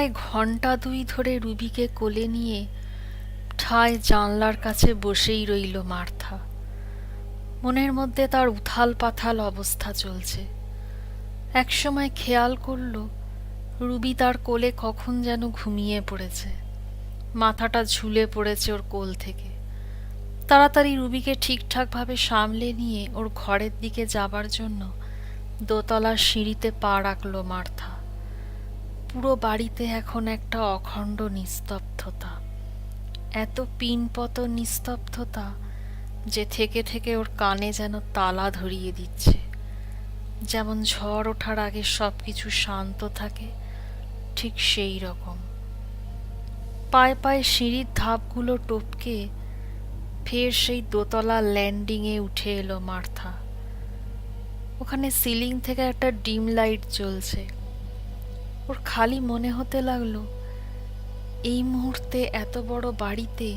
প্রায় ঘন্টা দুই ধরে রুবিকে কোলে নিয়ে ঠায় জানলার কাছে বসেই রইল মার্থা। মনের মধ্যে তার উথাল পাথাল অবস্থা চলছে। একসময় খেয়াল করল রুবি তার কোলে কখন যেন ঘুমিয়ে পড়েছে, মাথাটা ঝুলে পড়েছে ওর কোল থেকে। তাড়াতাড়ি রুবিকে ঠিকঠাকভাবে সামলে নিয়ে ওর ঘরের দিকে যাবার জন্য দোতলার সিঁড়িতে পা রাখল মার্থা। পুরো বাড়িতে এখন একটা অখণ্ড নিস্তব্ধতা, এত পিনপতন নিস্তব্ধতা যে থেকে থেকে ওর কানে যেন তালা ধরিয়ে দিচ্ছে। যেমন ঝড় ওঠার আগে সব কিছু শান্ত থাকে, ঠিক সেই রকম। পায়ে পায়ে সিঁড়ির ধাপগুলো টপকে ফের সেই দোতলা ল্যান্ডিংয়ে উঠে এলো মার্থা। ওখানে সিলিং থেকে একটা ডিম লাইট জ্বলছে। ওর খালি মনে হতে লাগলো এই মুহূর্তে এত বড় বাড়িতে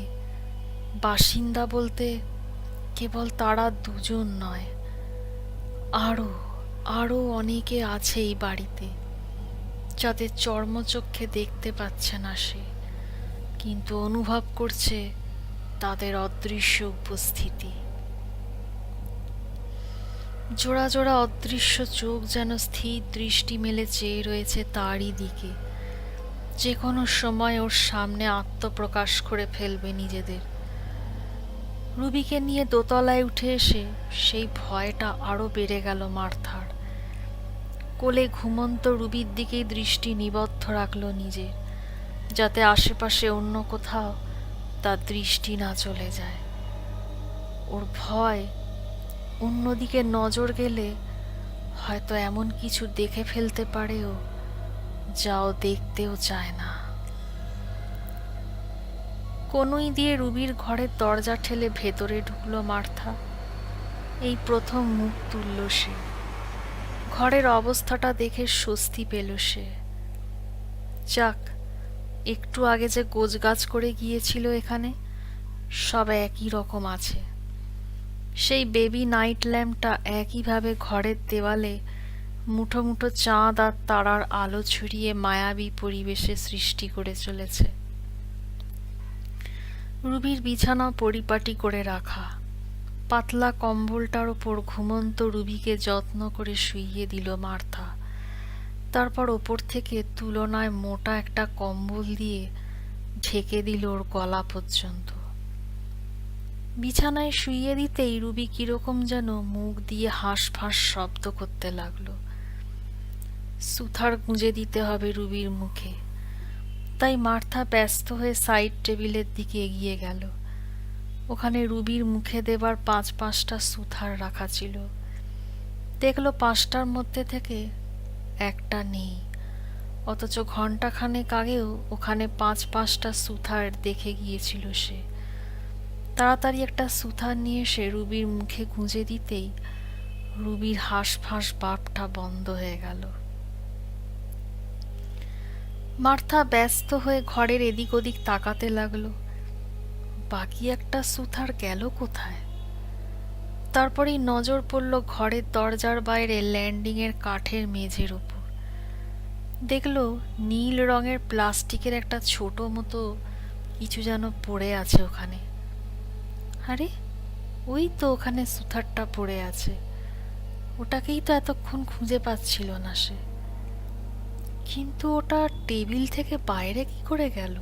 বাসিন্দা বলতে কেবল তারা দুজন নয়, আরো আরো অনেকে আছে এই বাড়িতে, যাদের চর্মচক্ষে দেখতে পাচ্ছে না সে, কিন্তু অনুভব করছে তাদের অদৃশ্য উপস্থিতি। জোড়া জোড়া অদৃশ্য চোখ যেন স্থির দৃষ্টি মেলে চেয়ে রয়েছে তারই দিকে। যে কোনো সময় ওর সামনে আত্মপ্রকাশ করে ফেলবে নিজেদের। রুবিকে নিয়ে দোতলায় উঠে এসে সেই ভয়টা আরো বেড়ে গেল মার্থার। কোলে ঘুমন্ত রুবির দিকেই দৃষ্টি নিবদ্ধ রাখল নিজের, যাতে আশেপাশে অন্য কোথাও তার দৃষ্টি না চলে যায়। ওর ভয় অন্যদিকে নজর গেলে হয়তো এমন কিছু দেখে ফেলতে পারেও যাও দেখতেও চায় না। কনুই দিয়ে রুবির ঘরের দরজা ঠেলে ভেতরে ঢুকলো মার্থা। এই প্রথম মুখ তুলল সে। ঘরের অবস্থাটা দেখে স্বস্তি পেল সে। যাক, একটু আগে যে গোছগাছ করে গিয়েছিল এখানে, সব একই রকম আছে। সেই বেবি নাইট ল্যাম্পটা একইভাবে ঘরের দেওয়ালে মুঠো মুঠো চাঁদ আর তারার আলো ছড়িয়ে মায়াবী পরিবেশে সৃষ্টি করে চলেছে। রুবির বিছানা পরিপাটি করে রাখা, পাতলা কম্বলটার ওপর ঘুমন্ত রুবিকে যত্ন করে শুইয়ে দিল মার্থা। তারপর ওপর থেকে তুলনায় মোটা একটা কম্বল দিয়ে ঢেকে দিল ওর গলা পর্যন্ত। বিছানায় শুইয়ে দিতেই রুবি কিরকম যেন মুখ দিয়ে হাঁসফাঁস শব্দ করতে লাগলো। সুথার গুঁজে দিতে হবে রুবির মুখে। তাই মার্থা ব্যস্ত হয়ে সাইড টেবিলের দিকে এগিয়ে গেল। ওখানে রুবির মুখে দেবার 5-5টা সুথার রাখা ছিল। দেখলো 5টার মধ্যে থেকে একটা নেই, অথচ ঘন্টাখানেক আগেও ওখানে 5-5টা সুথার দেখে গিয়েছিল সে। তাড়াতাড়ি একটা সুথার নিয়ে সে রুবির মুখে গুঁজে দিতেই রুবির হাঁসফাঁস বাপটা বন্ধ হয়ে গেল। মার্থা ব্যস্ত হয়ে ঘরের এদিক ওদিক তাকাতে লাগলো, বাকি একটা সুথার গেল কোথায়। তারপরেই নজর পড়ল ঘরের দরজার বাইরে ল্যান্ডিংয়ের কাঠের মেঝের উপর। দেখলো নীল রঙের প্লাস্টিকের একটা ছোট মতো কিছু যেন পড়ে আছে ওখানে। আরে, ওই তো ওখানে সুথারটা পড়ে আছে। ওটাকেই তো এতক্ষণ খুঁজে পাচ্ছিল না সে। কিন্তু ওটা টেবিল থেকে বাইরে কি করে গেল?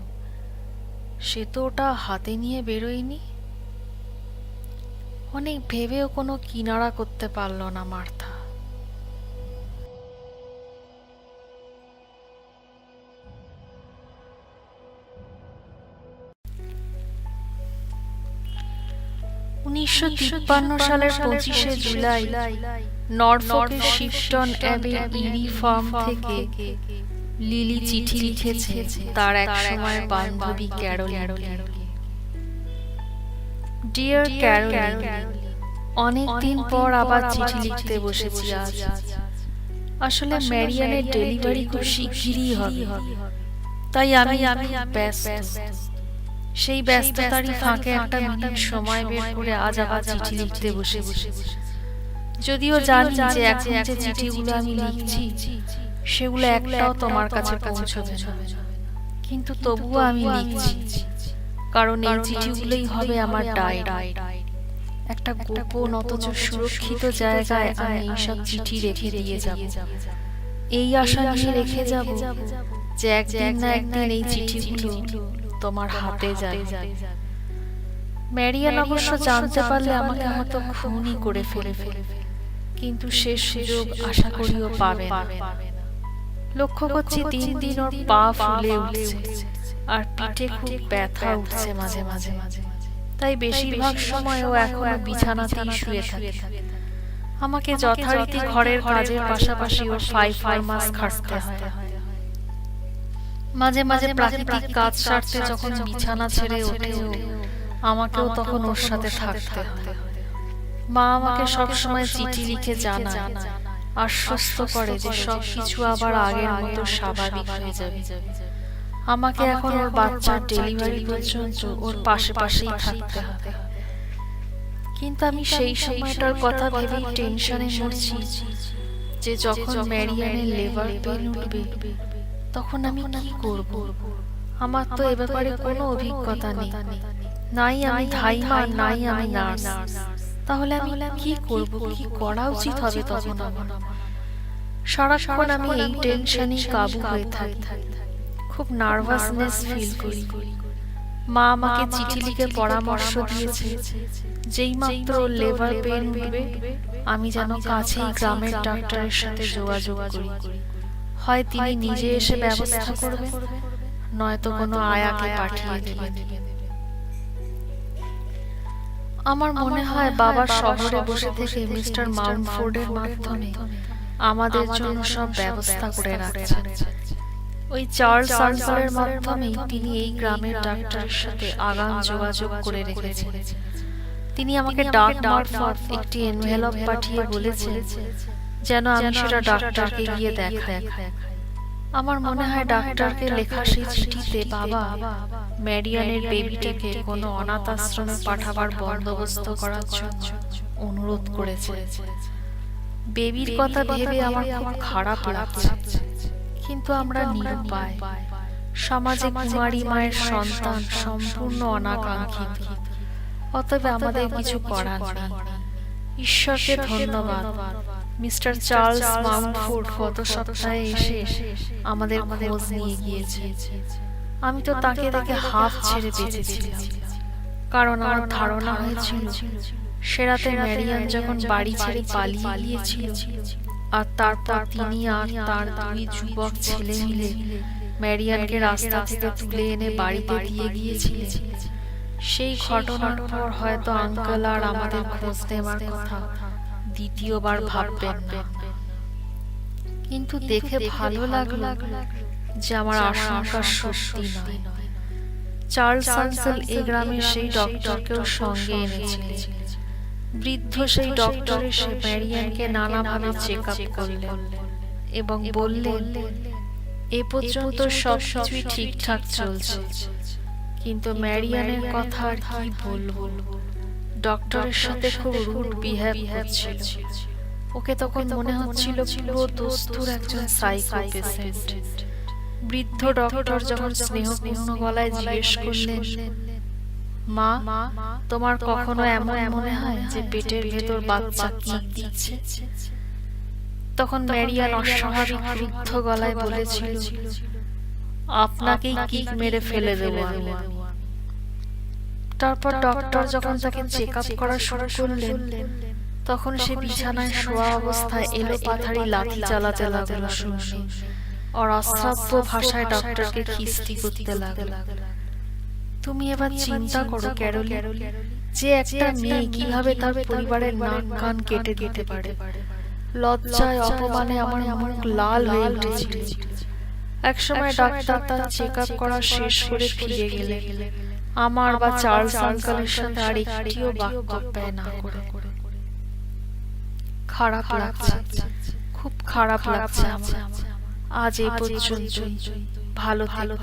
সে তো ওটা হাতে নিয়ে বেরোয়নি। অনেক ভেবেও কোনো কিনারা করতে পারল না মার্থা। উনিশশো 1953 সালের 25শে জুলাই নরফোকের শিফটন অ্যাবে ইরি ফার্ম থেকে লিলি চিঠি লিখেছে তার এক সময়ের বান্ধবী ক্যারোলিনকে। ডিয়ার ক্যারোলিন, অনেক দিন পর আবার চিঠি লিখতে বসেছি আজ। আসলে ম্যারিয়ানের ডেলিভারি খুব শিগগিরই হবে, তাই আমি ব্যস্ত। সেই ব্যস্ততারই ফাঁকে একটা মিনিট সময় বের করে আজ আবার চিঠি লিখতে বসেছি। যদিও জানি যে এখন যে চিঠিগুলো আমি লিখছি সেগুলো একটাও তোমার কাছে পৌঁছবে না, কিন্তু তবুও আমি লিখছি, কারণ এই চিঠিগুলোই হবে আমার ডায়েরি। একটা গোপন অথচ সুরক্ষিত জায়গায় আমি এইসব চিঠি রেখে দিয়ে যাব, এই আশা নিয়ে রেখে যাব যে একদিন না একদিন এই চিঠিগুলো তোমার হাতে যাবে। ম্যারিয়ান অবশ্য জানতে পারলে আমাকে হয়তো খুনই করে ফেলবে, কিন্তু সে সুযোগ আশা করিও পাবে না। লক্ষ্য করছি দিন দিন ওর পা ফুলে উঠছে, আর পিঠে খুব ব্যথা উঠছে মাঝে মাঝে। তাই বেশিরভাগ সময় ও এখনো বিছানাতেই শুয়ে থাকে। আমাকে যথারীতি ঘরের কাজের পাশাপাশি ওর 5 মাস খাটতে হয়। মাঝে মাঝে প্রাকৃতিক কাজ সারতে যখন বিছানা ছেড়ে ওঠেও আমাকেও তখন ওর সাথে থাকতে হয়। মা আমাকে সবসময় চিঠি লিখে জানায়, আশ্বস্ত করে যে সবকিছু আবার আগের মতো স্বাভাবিক হয়ে যাবে। আমাকে এখন ওর বাচ্চার ডেলিভারি পর্যন্ত ওর পাশে পাশেই থাকতে হবে। কিন্তু আমি সেই সময়টার কথা ভেবেই টেনশনে মরছি যে যখন ম্যারিয়ানের লেবার পেন উঠবে তখন আমি কি করব। আমার তো এ ব্যাপারে কোনো অভিজ্ঞতা নেই, নাই আমি ধাইমা, নাই আমি নার্স। তাহলে আমি কি করব, কি করা উচিত হবে তখন আমার? সারাক্ষণ আমি এই টেনশনেই কাবু হয়ে থাকি, খুব নার্ভাসনেস ফিল করি। মা আমাকে চিঠি লিখে পরামর্শ দিয়েছে যেই মাত্র লেবার পেন উঠবে আমি যেন কাছেই গ্রামের ডাক্তারের সাথে যোগাযোগ করি। হয় তিনি নিজে এসে ব্যবস্থা করবেন, নয়তো কোনো আয়াকে পাঠিয়ে দেবেন। আমার মনে হয় বাবা শহরে বসে থেকে মিস্টার মাউন্টফোর্ডের মাধ্যমে আমাদের জন্য সব ব্যবস্থা করে রাখছেন। ওই চার্লস আঙ্কেলের মাধ্যমেই তিনি এই গ্রামের ডাক্তারের সাথে আগাম যোগাযোগ করে রেখেছেন। তিনি আমাকে ডাক মারফত একটি এনভেলপ পাঠিয়ে বলেছেন যেন আমি সেটা ডাক্তারকে গিয়ে দেখাই। আমার মনে হয় ডাক্তারকে লেখা সেই চিঠিতে বাবা ম্যারিয়ানের বেবিটিকে কোনো অনাথ আশ্রমে পাঠাবার বন্দোবস্ত করার জন্য অনুরোধ করেছে। বেবির কথা ভেবে আমার খুব খারাপ লাগছে, কিন্তু আমরা নিরুপায়। সমাজে কুমারী মায়ের সন্তান সম্পূর্ণ অনাকাঙ্ক্ষিত, অতএব আমাদের কিছু করার নেই। ঈশ্বরকে ধন্যবাদ, মিস্টার চার্লস মাউন্টফোর্ড গত সপ্তাহে এসে আমাদের খোঁজ নিয়ে গিয়েছে। আমি তো তাকে দেখে হাফ ছেড়ে বেঁচেছিলাম, কারণ আমার ধারণা হয়েছিল সে রাতে ম্যারিয়ান যখন বাড়ি ছেড়ে পালিয়ে গিয়েছিল আর তারপর তিনি আর তার 2 যুবক ছেলে মিলে ম্যারিয়ানকে রাস্তা থেকে তুলে এনে বাড়িতে দিয়ে গিয়েছিলেন, সেই ঘটনার পর হয়তো আঙ্কেল আর আমাদের খোঁজ নেওয়ার কথা দ্বিতীয়বার ভাববেন না। কিন্তু দেখে ভালো লাগলো যে আমার আশঙ্কা সত্যি নয়। চার্লস আঙ্কেল এই গ্রামের সেই ডক্টরকেও সঙ্গে এনেছিলেন। বৃদ্ধ সেই ডক্টর এসে ম্যারিয়ানকে নানাভাবে চেক আপ করলেন এবং বললেন এ পর্যন্ত সবকিছুই ঠিকঠাক চলছে, কিন্তু ম্যারিয়ানের কথা আর কি বলবো। ডক্টরের সাথে খুব রুড বিহেভ করছিল। ওকে তখন মনে হচ্ছিল পুরো দস্তুর একজন সাইকো পেশেন্ট। বৃদ্ধ ডক্টর যখন স্নেহপূর্ণ গলায় জিজ্ঞেস করলেন, মা তোমার কখনো এমন মনে হয় যে পেটের ভেতর বাচ্চা কিক দিচ্ছে? তখন ম্যারিয়ান অস্বাভাবিক রুদ্ধ গলায় বলেছিল, আপনাকেই কিক মেরে ফেলে দেবো আমি। তারপর ডক্টর যখন তাকে চেক আপ করা শুরু করলেন তখন সে বিছানায় শোয়া অবস্থায় এলো পাথারি লাথি চালাতে লাগলো শুনে, আর অশ্রাব্য ভাষায় ডক্টরকে খিস্তি করতে লাগলো। তুমি এবার চিন্তা করো ক্যারোলি, যে একটা মেয়ে কিভাবে তার পরিবারের নাক কান কেটে দিতে পারে। লজ্জায় অপমানে আমার মুখ লাল হয়ে উঠেছিল। একসময় ডাক্তার তার চেক আপ করা শেষ করে ফিরে গেলেন, আমার বা চার্লস আঙ্কেলের সাথে আর একটিও বাক্য ব্যয় না করে। খারাপ লাগছে, খুব খারাপ লাগছে আমার। আজ এই পর্যন্ত, ভালো থেকো।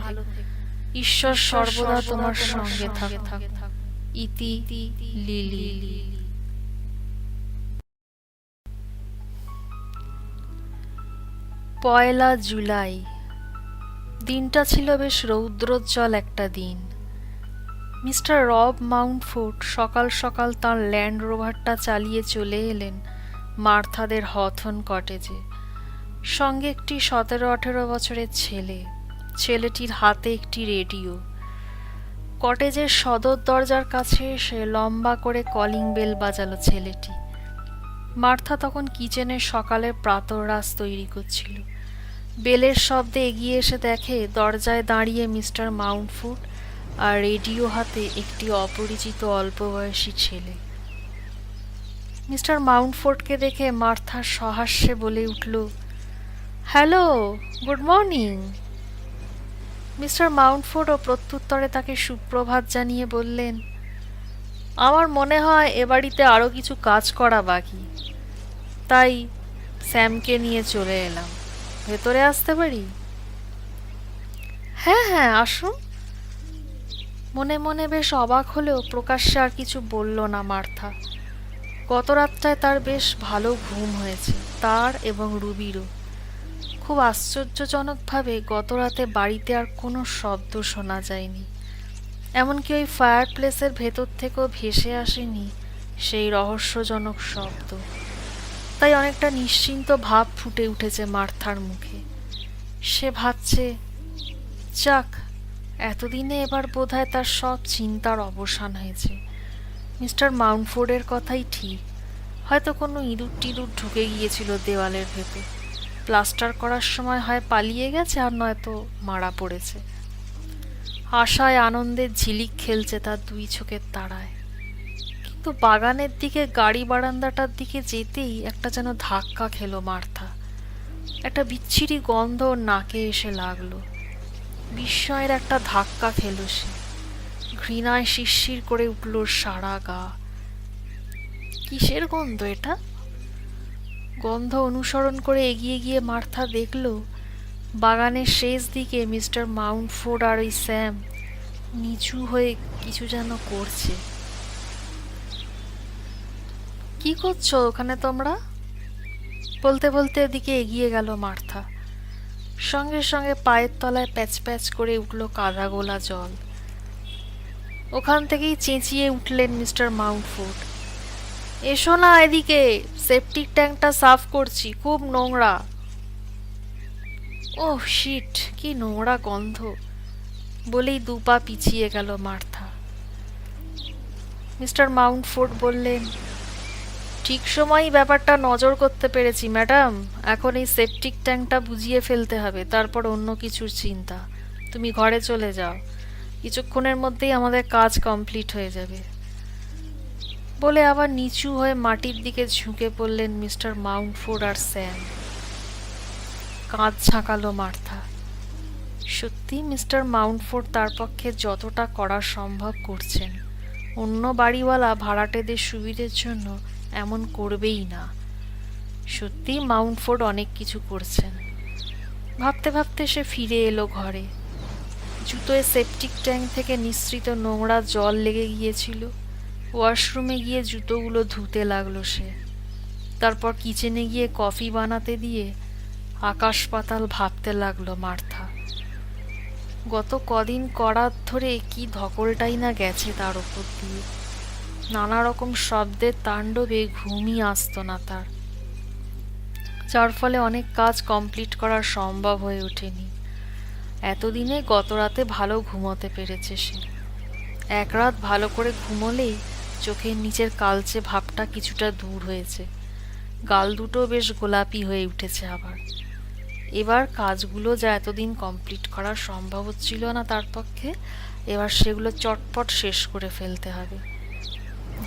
ঈশ্বর সর্বদা তোমার সঙ্গে থাক। ইতি লিলি। 1 জুলাই দিনটা ছিল বেশ রৌদ্রোজ্জ্বল একটা দিন। মিস্টার রব মাউন্টফোর্ড সকাল সকাল তাঁর ল্যান্ড রোভারটা চালিয়ে চলে এলেন মার্থাদের হথর্ন কটেজে। সঙ্গে একটি 17-18 বছরের ছেলে। ছেলেটির হাতে একটি রেডিও। কটেজের সদর দরজার কাছে এসে লম্বা করে কলিং বেল বাজালো ছেলেটি। মার্থা তখন কিচেনে সকালের প্রাতরাশ তৈরি করছিল। বেলের শব্দে এগিয়ে এসে দেখে দরজায় দাঁড়িয়ে মিস্টার মাউন্টফোর্ড আর রেডিও হাতে একটি অপরিচিত অল্পবয়সী ছেলে। মিস্টার মাউন্টফোর্ডকে দেখে মার্থা সহাস্যে বলে উঠল, হ্যালো, গুড মর্নিং। মিস্টার মাউন্টফোর্ডও প্রত্যুত্তরে তাকে সুপ্রভাত জানিয়ে বললেন, আমার মনে হয় এ বাড়িতে আরও কিছু কাজ করা বাকি, তাই স্যামকে নিয়ে চলে এলাম। ভেতরে আসতে পারি? হ্যাঁ হ্যাঁ, আসুন। মনে মনে বেশ অবাক হলেও প্রকাশ্যে আর কিছু বলল না মার্থা। গত রাতটায় তার বেশ ভালো ঘুম হয়েছে, তার এবং রুবিরও। খুব আশ্চর্যজনকভাবে গত রাতে বাড়িতে আর কোনো শব্দ শোনা যায়নি। এমনকি ওই ফায়ার প্লেসের ভেতর থেকেও ভেসে আসেনি সেই রহস্যজনক শব্দ। তাই অনেকটা নিশ্চিন্ত ভাব ফুটে উঠেছে মার্থার মুখে। সে ভাবছে, যাক, এতদিনে এবার বোধহয় তার সব চিন্তার অবসান হয়েছে। মিস্টার মাউন্টফোর্ডের কথাই ঠিক, হয়তো কোনো ইঁদুর টিঁদুর ঢুকে গিয়েছিল দেওয়ালের ভেতর। প্লাস্টার করার সময় হয় পালিয়ে গেছে, আর নয়তো মারা পড়েছে। আশায় আনন্দের ঝিলিক খেলছে তার দুই চোখের তারায়। কিন্তু বাগানের দিকে গাড়ি বারান্দাটার দিকে যেতেই একটা যেন ধাক্কা খেলো মার্থা। একটা বিচ্ছিরি গন্ধ ওর নাকে এসে লাগলো। বিস্ময়ের একটা ধাক্কা খেল সে। ঘৃণায় শিরশির করে উঠল সারা গা। কিসের গন্ধ এটা? গন্ধ অনুসরণ করে এগিয়ে গিয়ে মার্থা দেখল বাগানের শেষ দিকে মিস্টার মাউন্টফোর্ড আর ওই স্যাম নিচু হয়ে কিছু যেন করছে। কি করছো ওখানে তোমরা? বলতে বলতে এদিকে এগিয়ে গেল মার্থা। সঙ্গে সঙ্গে পায়ের তলায় প্যাচ প্যাচ করে উঠল কাদা গোলা জল। ওখান থেকেই চেঁচিয়ে উঠলেন মিস্টার মাউন্টফোর্ড, এসো না এদিকে, সেপটিক ট্যাঙ্কটা সাফ করছি, খুব নোংরা। ওহ শিট, কি নোংরা গন্ধ, বলেই দুপা পিছিয়ে গেল মার্থা। মিস্টার মাউন্টফোর্ড বললেন, ঠিক সময়ই ব্যাপারটা নজর করতে পেরেছি ম্যাডাম। এখন এই সেপটিক ট্যাঙ্কটা বুঝিয়ে ফেলতে হবে, তারপর অন্য কিছুর চিন্তা। তুমি ঘরে চলে যাও, কিছুক্ষণের মধ্যেই আমাদের কাজ কমপ্লিট হয়ে যাবে। বলে আবার নিচু হয়ে মাটির দিকে ঝুঁকে পড়লেন মিস্টার মাউন্টফোর্ড আর স্যাম। কাঁধ ঝাঁকালো মার্থা। সত্যি মিস্টার মাউন্টফোর্ড তার পক্ষে যতটা করা সম্ভব করছেন। অন্য বাড়িওয়ালা ভাড়াটেদের সুবিধের জন্য এমন করবেই না। সত্যি মাউন্টফোর্ড অনেক কিছু করছেন। ভাবতে ভাবতে সে ফিরে এলো ঘরে। জুতোয় সেপটিক ট্যাঙ্ক থেকে নিঃসৃত নোংরা জল লেগে গিয়েছিল। ওয়াশরুমে গিয়ে জুতোগুলো ধুতে লাগলো সে। তারপর কিচেনে গিয়ে কফি বানাতে দিয়ে আকাশ পাতাল ভাবতে লাগলো মার্থা। গত কদিন করাত ধরে কি ধকলটাই না গেছে তার ওপর দিয়ে। নানা রকম শব্দের তাণ্ডবে ঘুমই আসতো না তার, যার ফলে অনেক কাজ কমপ্লিট করা সম্ভব হয়ে ওঠেনি। এতদিনে গত রাতে ভালো ঘুমোতে পেরেছে সে। এক রাত ভালো করে ঘুমোলেই চোখের নিচের কালচে ভাবটা কিছুটা দূর হয়েছে। গাল দুটো বেশ গোলাপি হয়ে উঠেছে আবার। এবার কাজগুলো যা এতদিন কমপ্লিট করা সম্ভব হচ্ছিল না তার পক্ষে, এবার সেগুলো চটপট শেষ করে ফেলতে হবে।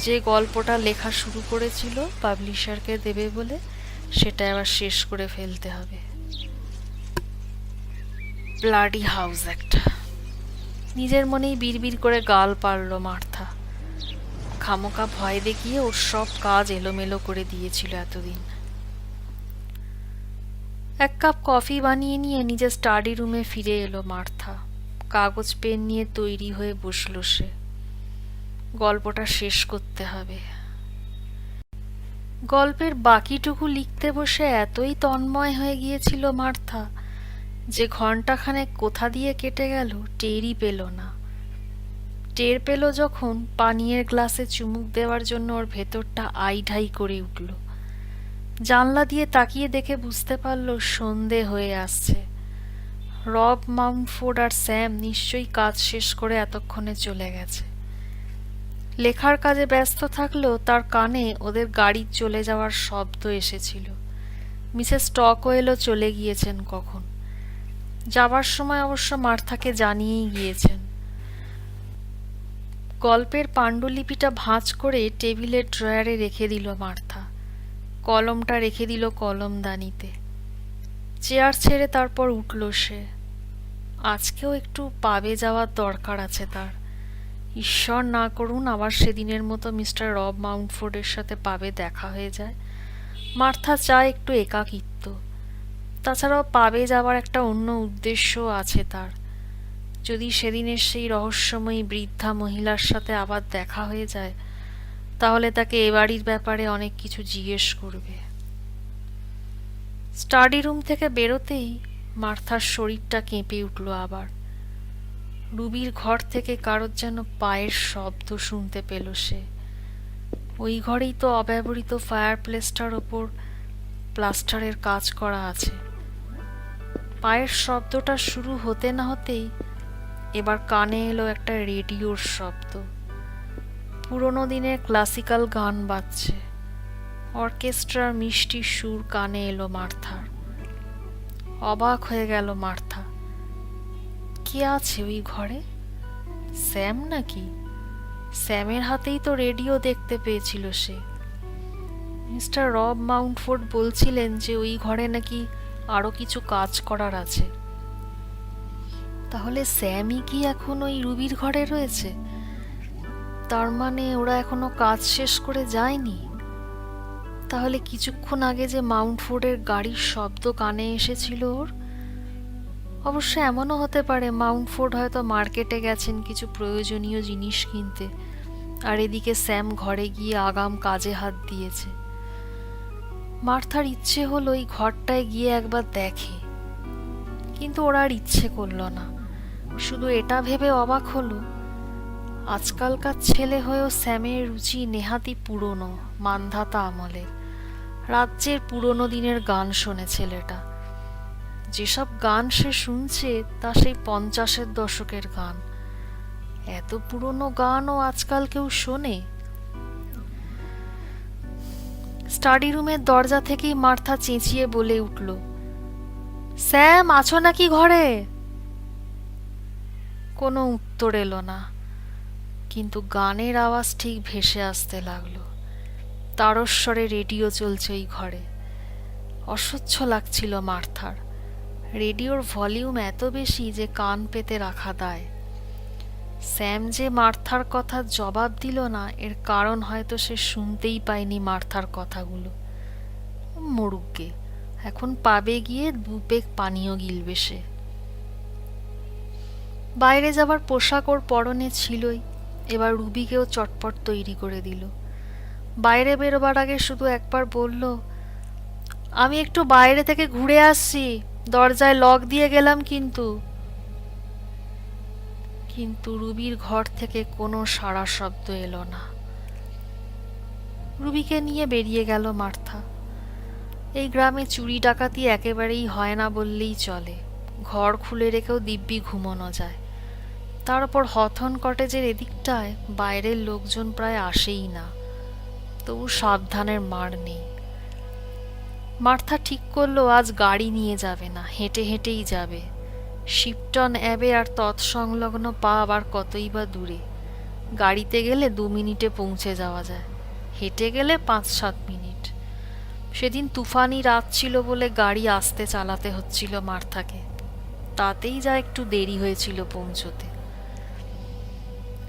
যে গল্পটা লেখা শুরু করেছিল পাবলিশারকে দেবে বলে, সেটা এবার শেষ করে ফেলতে হবে। ব্লাডি হাউস একটা। নিজের মনেই বিড়বিড় করে গাল পারল মার্থা। খামোকা ভয় দেখিয়ে ওর সব কাজ এলোমেলো করে দিয়েছিল এতদিন। এক কাপ কফি বানিয়ে নিয়ে নিজের স্টাডি রুমে ফিরে এলো মার্থা। কাগজ পেন নিয়ে তৈরি হয়ে বসলো সে। গল্পটা শেষ করতে হবে। গল্পের বাকিটুকু লিখতে বসে এতই তন্ময় হয়ে গিয়েছিল মার্থা যে ঘন্টাখানেক কোথা দিয়ে কেটে গেল টেরই পেল না। টের পেল যখন পানীয়ের গ্লাসে চুমুক দেওয়ার জন্য ওর ভেতরটা আইঢাই করে উঠল। জানলা দিয়ে তাকিয়ে দেখে বুঝতে পারল সন্ধে হয়ে আসছে। রব মাউন্টফোর্ড আর স্যাম নিশ্চয়ই কাজ শেষ করে এতক্ষণে চলে গেছে। লেখার কাজে ব্যস্ত থাকলেও তার কানে ওদের গাড়ির চলে যাওয়ার শব্দ এসেছিল। মিসেস স্টকওয়েলও চলে গিয়েছেন কখন। যাবার সময় অবশ্য মার্থাকে জানিয়েই গিয়েছেন। গল্পের পাণ্ডুলিপিটা ভাঁজ করে টেবিলের ড্রয়ারে রেখে দিল মার্থা। কলমটা রেখে দিল কলমদানিতে। চেয়ার ছেড়ে তারপর উঠল সে। আজকেও একটু পাবে যাওয়ার দরকার আছে তার। ঈশ্বর না করুন আবার সেদিনের মতো মিস্টার রব মাউন্টফোর্ডের সাথে পাবে দেখা হয়ে যায়। মার্থা চায় একটু একাকিত্ব। তাছাড়াও পাবে যাওয়ার একটা অন্য উদ্দেশ্য আছে তার। যদি সেদিনের সেই রহস্যময়ী বৃদ্ধা মহিলার সাথে আবার দেখা হয়ে যায়, তাহলে তাকে এ বাড়ির ব্যাপারে অনেক কিছু জিজ্ঞেস করবে। স্টাডি রুম থেকে বেরোতেই মার্থার শরীরটা কেঁপে উঠল আবার। রুবির ঘর থেকে কারোর যেন পায়ের শব্দ শুনতে পেল সে। ওই ঘরেই তো অব্যবহৃত ফায়ার প্লেসটার ওপর প্লাস্টারের কাজ করা আছে। পায়ের শব্দটা শুরু হতে না হতেই এবার কানে এলো একটা রেডিওর শব্দ। পুরোনো দিনের ক্লাসিক্যাল গান বাজছে। অর্কেস্ট্রার মিষ্টি সুর কানে এলো মার্থার। অবাক হয়ে গেল মার্থা। কে আছে ওই ঘরে? স্যাম নাকি? স্যামের হাতেই তো রেডিও দেখতে পেয়েছিল সে। মিস্টার রব মাউন্টফোর্ড বলছিলেন যে ওই ঘরে নাকি আরো কিছু কাজ করার আছে। তাহলে স্যামই কি এখন ওই রুবির ঘরে রয়েছে? তার মানে ওরা এখনো কাজ শেষ করে যায়নি। তাহলে কিছুক্ষণ আগে যে মাউন্টফোর্ডের গাড়ির শব্দ কানে এসেছিল ওর, অবশ্য এমনও হতে পারে মাউন্টফোর্ড হয়তো মার্কেটে গেছেন কিছু প্রয়োজনীয় জিনিস কিনতে, আর এদিকে স্যাম ঘরে গিয়ে আগাম কাজে হাত দিয়েছে। মার্থার ইচ্ছে হলো এই ঘরটায় গিয়ে একবার দেখে, কিন্তু ওরা আর ইচ্ছে করল না। শুধু এটা ভেবে অবাক হলো, আজকালকার ছেলে হয়েও স্যামের রুচি নেহাতি পুরনো, মান্ধাতা আমলের। রাজ্যের পুরনো দিনের গান শোনে ছেলেটা। যেসব গান সে শুনছে তা সেই 50-এর দশকের গান। এত পুরনো গানও আজকাল কেউ শোনে? স্টাডি রুমের দরজা থেকেই মার্থা চেঁচিয়ে বলে উঠল, স্যাম আছো নাকি ঘরে? কোনো উত্তর এলো না, কিন্তু গানের আওয়াজ ঠিক ভেসে আসতে লাগলো। তারস্বরে রেডিও চলছে ওই ঘরে। অসহ্য লাগছিল মার্থার। রেডিওর ভলিউম এত বেশি যে কান পেতে রাখা দায়। স্যাম যে মার্থার কথা জবাব দিল না, এর কারণ হয়তো সে শুনতেই পায়নি মার্থার কথাগুলো। মরুকগে, এখন পাবে গিয়ে 2 পেগ পানীয় গিলবে সে। বাইরে যাবার পোশাক ওর পরনে ছিলই। এবার রুবিকেও চটপট তৈরি করে দিল। বাইরে বেরোবার আগে শুধু একবার বলল, আমি একটু বাইরে থেকে ঘুরে আসছি, দরজায় লক দিয়ে গেলাম কিন্তু। কিন্তু রুবির ঘর থেকে কোনো সাড়া শব্দ এলো না। রুবিকে নিয়ে বেরিয়ে গেল মার্থা। এই গ্রামে চুরি ডাকাতি একেবারেই হয় না বললেই চলে। ঘর খুলে রেখেও দিব্যি ঘুমোনো যায়। তার উপর হথন কটেজের এদিকটায় বাইরের লোকজন প্রায় আসেই না। তবু সাবধানের মার নেই। মার্থা ঠিক করলো আজ গাড়ি নিয়ে যাবে না, হেঁটে হেঁটেই যাবে। শিপটন অ্যাবে আর তৎসংলগ্ন পা আবার কতই বা দূরে। গাড়িতে গেলে 2 মিনিটে পৌঁছে যাওয়া যায়, হেঁটে গেলে 5-7 মিনিট। সেদিন তুফানি রাত ছিল বলে গাড়ি আস্তে চালাতে হচ্ছিল মার্থাকে, তাতেই যা একটু দেরি হয়েছিল পৌঁছতে।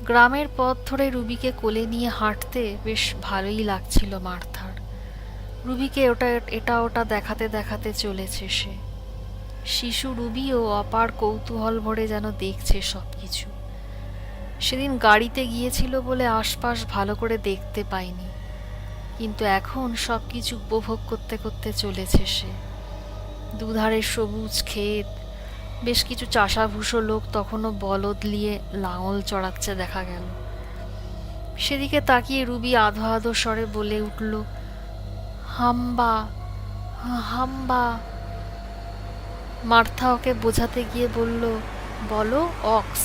গ্রামের পথ ধরে রুবিকে কোলে নিয়ে হাঁটতে বেশ ভালোই লাগছিল মার্থার। রুবিকে এটা ওটা দেখাতে দেখাতে চলেছে সে। শিশু রুবিও অপার কৌতূহল ভরে যেন দেখছে সবকিছু। সেদিন গাড়িতে গিয়েছিল বলে আশপাশ ভালো করে দেখতে পায়নি, কিন্তু এখন সবকিছু উপভোগ করতে করতে চলেছে সে। দুধারে সবুজ ক্ষেত, বেশ কিছু চাষাভুষো লোক তখনও বলদ নিয়ে লাঙল চড়াচ্ছে দেখা গেল। সেদিকে তাকিয়ে রুবি আধো আধো স্বরে বলে উঠল, হাম্বা, হাম্বা। মার্থা ওকে বোঝাতে গিয়ে বলল, বলো অক্স,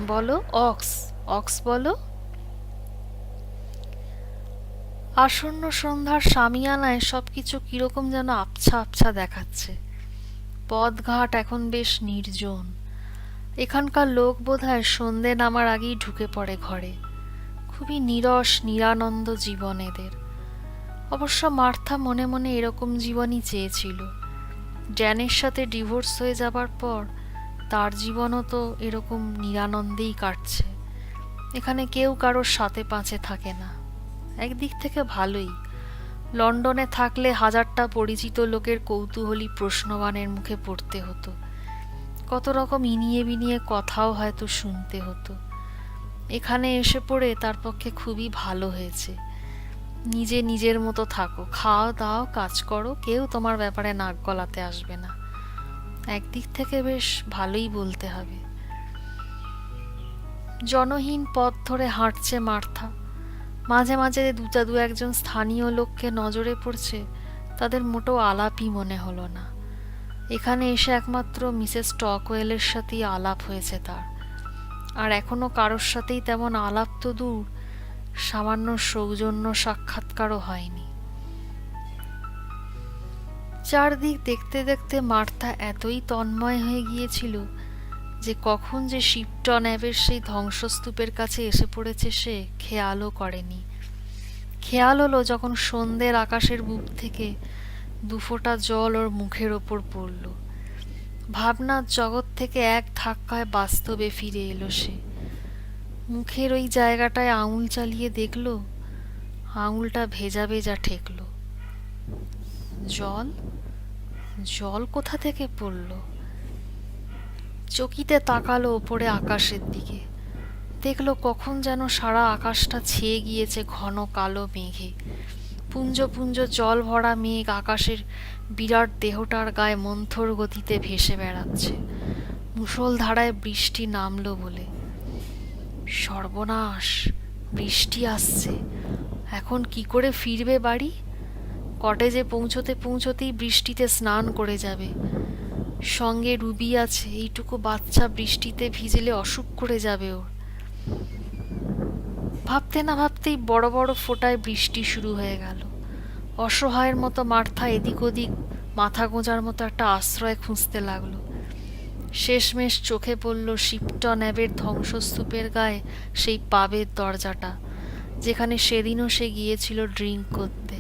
বলো অক্স, অক্স বলো। আসন্ন সন্ধ্যার সামিয়ানায় সবকিছু কিরকম যেন আবছা আবছা দেখাচ্ছে। পথঘাট এখন বেশ নির্জন। এখানকার লোক বোধহয় সন্ধে নামার আগেই ঢুকে পড়ে ঘরে। খুবই নীরস নিরানন্দ জীবন এদের। অবশ্য মার্থা মনে মনে এরকম জীবনই চেয়েছিল। ড্যানের সাথে ডিভোর্স হয়ে যাবার পর তার জীবনও তো এরকম নিরানন্দেই কাটছে। এখানে কেউ কারোর সাথে পাঁচে থাকে না। একদিক থেকে ভালোই। লন্ডনে থাকলে হাজারটা পরিচিত লোকের কৌতূহলী প্রশ্নবাণের মুখে পড়তে হতো। কত রকম ইনিয়ে বিনিয়ে কথাও হয়তো শুনতে হতো। এখানে এসে পড়ে তার পক্ষে খুবই ভালো হয়েছে। নিজে নিজের মতো থাকো, খাও দাও, কাজ করো, কেউ তোমার ব্যাপারে নাক গলাতে আসবে না। একদিক থেকে বেশ ভালোই বলতে হবে। জনহীন পথ ধরে হাঁটছে মার্থা। মাঝে মাঝে দু একজন স্থানীয় লোককে নজরে পড়ছে, তাদের মোটেও আলাপই মনে হলো না। এখানে এসে একমাত্র মিসেস স্টকওয়েলের সাথেই আলাপ হয়েছে তার। আর এখনো কারোর সাথেই তেমন আলাপ তো দূর, সামান্য সৌজন্য সাক্ষাৎকারও হয়নি। চারদিক দেখতে দেখতে মার্থা এতই তন্ময় হয়ে গিয়েছিল যে কখন যে শিপটন অ্যাবের সেই ধ্বংসস্তূপের কাছে এসে পড়েছে সে খেয়ালও করেনি। খেয়াল হলো যখন সন্ধ্যের আকাশের বুক থেকে দুফোঁটা জল ওর মুখের ওপর পড়ল। ভাবনার জগৎ থেকে এক ধাক্কায় বাস্তবে ফিরে এলো সে। মুখের ওই জায়গাটায় আঙুল চালিয়ে দেখল, আঙুলটা ভেজা ভেজা ঠেকল। জল, জল কোথা থেকে পড়ল? চকিতে তাকালো ওপরে আকাশের দিকে। দেখলো কখন যেন সারা আকাশটা ছেয়ে গিয়েছে ঘন কালো মেঘে। পুঞ্জ পুঞ্জ জল ভরা মেঘ আকাশের বিরাট দেহটার গায়ে মন্থর গতিতে ভেসে বেড়াচ্ছে। মুষলধারায় বৃষ্টি নামলো বলে। সর্বনাশ, বৃষ্টি আসছে। এখন কি করে ফিরবে বাড়ি? কটেজে পৌঁছতে পৌঁছতেই বৃষ্টিতে স্নান করে যাবে। সঙ্গে রুবি আছে, এইটুকু বাচ্চা বৃষ্টিতে ভিজলে অসুখ করে যাবে ওর। ভাবতে না ভাবতেই বড় বড় ফোঁটায় বৃষ্টি শুরু হয়ে গেল। অসহায়ের মতো মার্থা এদিক ওদিক মাথা গোঁজার মতো একটা আশ্রয় খুঁজতে লাগলো। শেষমেশ চোখে পড়ল শিপটন অ্যাবের ধ্বংসস্তূপের গায়ে সেই পাবের দরজাটা, যেখানে সেদিনও সে গিয়েছিল ড্রিঙ্ক করতে।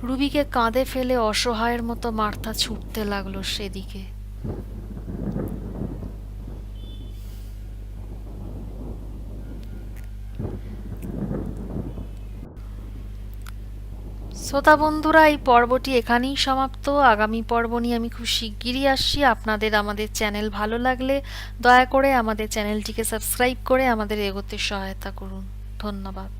রুবিকে কাঁধে ফেলে অসহায়ের মতো মার্থা ছুটতে লাগলো সেদিকে। শ্রোতা বন্ধুরা, এই পর্বটি এখানেই সমাপ্ত। আগামী পর্ব নিয়ে আমি খুব শিগগিরই আসছি। আপনাদের আমাদের চ্যানেল ভালো লাগলে দয়া করে আমাদের চ্যানেলটিকে সাবস্ক্রাইব করে আমাদের এগোতে সহায়তা করুন। ধন্যবাদ।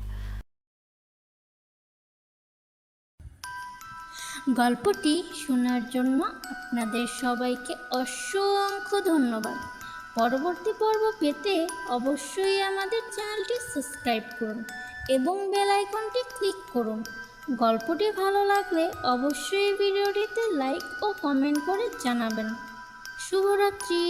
গল্পটি শোনার জন্য আপনাদের সবাইকে অসংখ্য ধন্যবাদ। পরবর্তী পর্ব পেতে অবশ্যই আমাদের চ্যানেলটি সাবস্ক্রাইব করুন এবং বেল আইকনটি ক্লিক করুন। গল্পটি ভালো লাগলে অবশ্যই ভিডিওটিতে লাইক ও কমেন্ট করে জানাবেন। শুভরাত্রি।